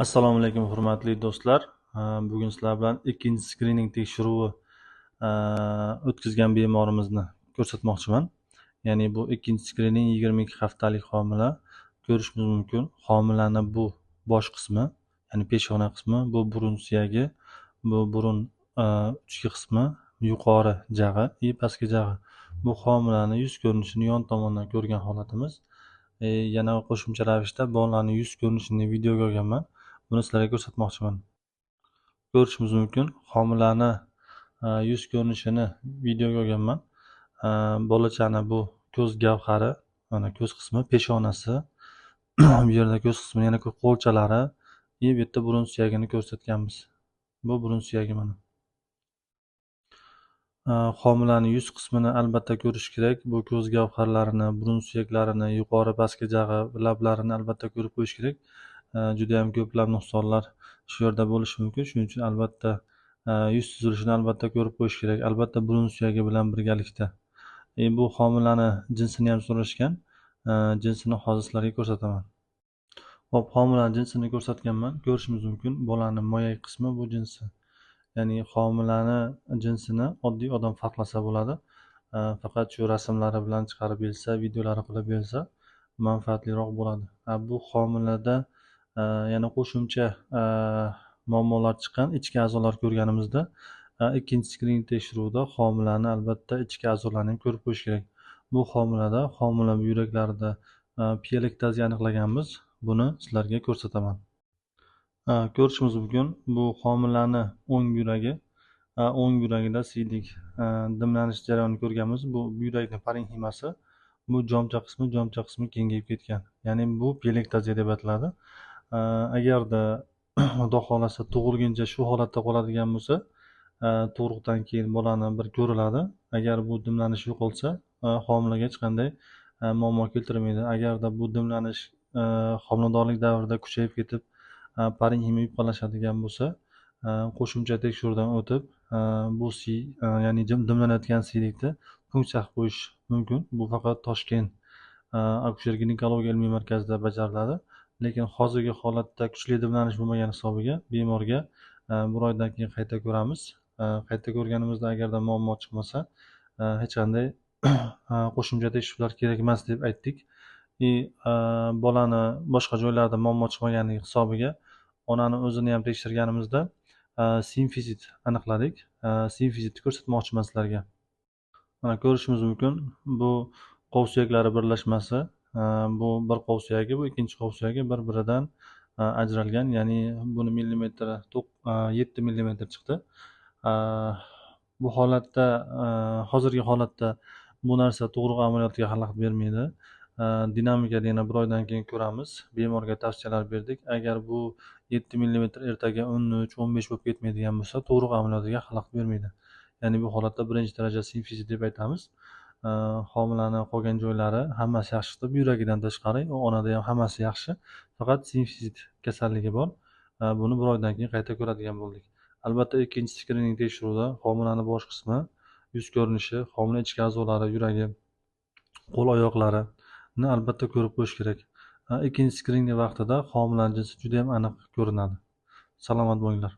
Assalomu alaykum hurmatli do'stlar. Bugun sizlar bilan ikkinchi skrining tekshiruvi o'tkazgan bemorimizni ko'rsatmoqchiman. Ya'ni bu ikkinchi skrining 22 haftalik homila. Ko'rishimiz mumkin. Homilani bu bosh qismi, ya'ni peshona qismi, bu burun suyagi, bu burun uchki qismi, yuqori jag'i va pastki jag'i. Bu homilani yuz ko'rinishini yon tomondan ko'rgan holatimiz. Yana qo'shimcha ravishda bolalarning yuz ko'rinishini videoga olganman. Buni sizlarga ko'rsatmoqchiman. Ko'rishimiz mumkin. Homilani yuz ko'rinishini videoga olganman. Bolachani bu ko'z gavhari, mana ko'z qismi, peshonasi, bu yerda ko'z qismi, yana qo'lchalari, bu yerda burun suyagini ko'rsatganmiz. Bu burun suyagi mana. Homilani yuz qismini albatta ko'rish kerak. Bu ko'z gavharlarini, burun suyaklarini, yuqori pastki jag'i, lablarini albatta ko'rib qo'yish kerak. Juda ham ko'plab nuqsonlar shu yerda bo'lishi mumkin. Shuning uchun albatta yuz tuzilishini albatta ko'rib qo'yish kerak. Albatta burun suyagi bilan birgalikda. Bu homilani jinsini ham so'rashgan. Jinsini hozir sizlarga ko'rsataman. Hop, homilani jinsini ko'rsatganman. Ko'rishimiz mumkin. Bolaning moyak qismi bu jinsi. Ya'ni homilani jinsini oddiy odam farqlasa bo'ladi. Faqat shu rasmlari bilan chiqarib bersa, videolari qilib bersa manfaatliroq bo'ladi. Bu homilada yana qo'shimcha muammolar chiqqan. Ichki a'zolar ko'rganimizda ikkinchi skrining tekshiruvida homilani albatta ichki a'zolarini ham ko'rib qo'yish kerak. Bu homilada homila buyraklarida pielektaziya aniqlaganmiz. Buni sizlarga ko'rsataman. Ko'rishimiz mumkin. Bu homilani o'ng yuragida siydik dimlanish jarayonini ko'rganmiz. Bu buyrakning parenximasi, bu jomcha qismi kengayib ketgan. Ya'ni bu pielektaziya deb ataladi. Agarda xudo xolasa tug'ilguncha shu holatda qoladigan bo'lsa, tug'ruqdan keyin bolani bir ko'riladi. Agar bu dimlanish yo'qolsa, homilaga hech qanday muammo keltirmaydi. Agarda bu dimlanish homiladorlik davrida kuchayib ketib, parenxima yupqalashadigan bo'lsa, qo'shimcha tekshiruvdan o'tib, bu ya'ni dimlanayotgan siylikni punksiya qilib qo'yish mumkin. Bu faqat Toshkent akusher ginekologiya ilmiy markazida bajariladi. Lekin hozirgi holatda kuchli dimlanish bo'lmagan hisobiga bemorga bir oydan keyin qayta ko'ramiz. Qayta ko'rganimizda agarda muammo chiqmasa, hech qanday qo'shimcha tekshiruvlar kerak emas deb aytdik. Bolani boshqa joylarda muammo chiqmaganligi hisobiga onani o'zini ham tekshirganimizda simfizit aniqladik. Simfizitni ko'rsatmoqchiman sizlarga. Mana ko'rishimiz mumkin. Bu qo'l suyaklari birlashmasi. Bu bir qo'l suyagi, bu ikkinchi qo'l suyagi bir-biridan ajralgan. Ya'ni buni millimetri 7 millimetr chiqdi. Bu holatda, hozirgi holatda bu narsa tug'ruq amaliyotiga xalaqit bermaydi. Dinamikada yana bir oydan keyin ko'ramiz. Bemorga tavsiyalar berdik. Agar bu 7 millimetr ertaga 13-15 bo'lib ketmaydigan bo'lsa, tug'ruq amaliyotiga xalaqit bermaydi. Ya'ni bu holatda birinchi darajali simfizit deb aytamiz. Homilani qolgan joylari hammasi yaxshi chiqdi. Yuragidan tashqari, onada ham hammasi yaxshi. Faqat simfizit kasalligi bor. Buni bir oydan keyin qayta ko'radigan bo'ldik. Albatta ikkinchi skrining tekshiruvida homilani bosh qismi, yuz ko'rinishi, homila ichki a'zolari, yuragi, qo'l oyoqlarini albatta ko'rib qo'yish kerak. Ikkinchi skrining vaqtida homilaning jinsi juda ham aniq ko'rinadi. Salomat bo'linglar.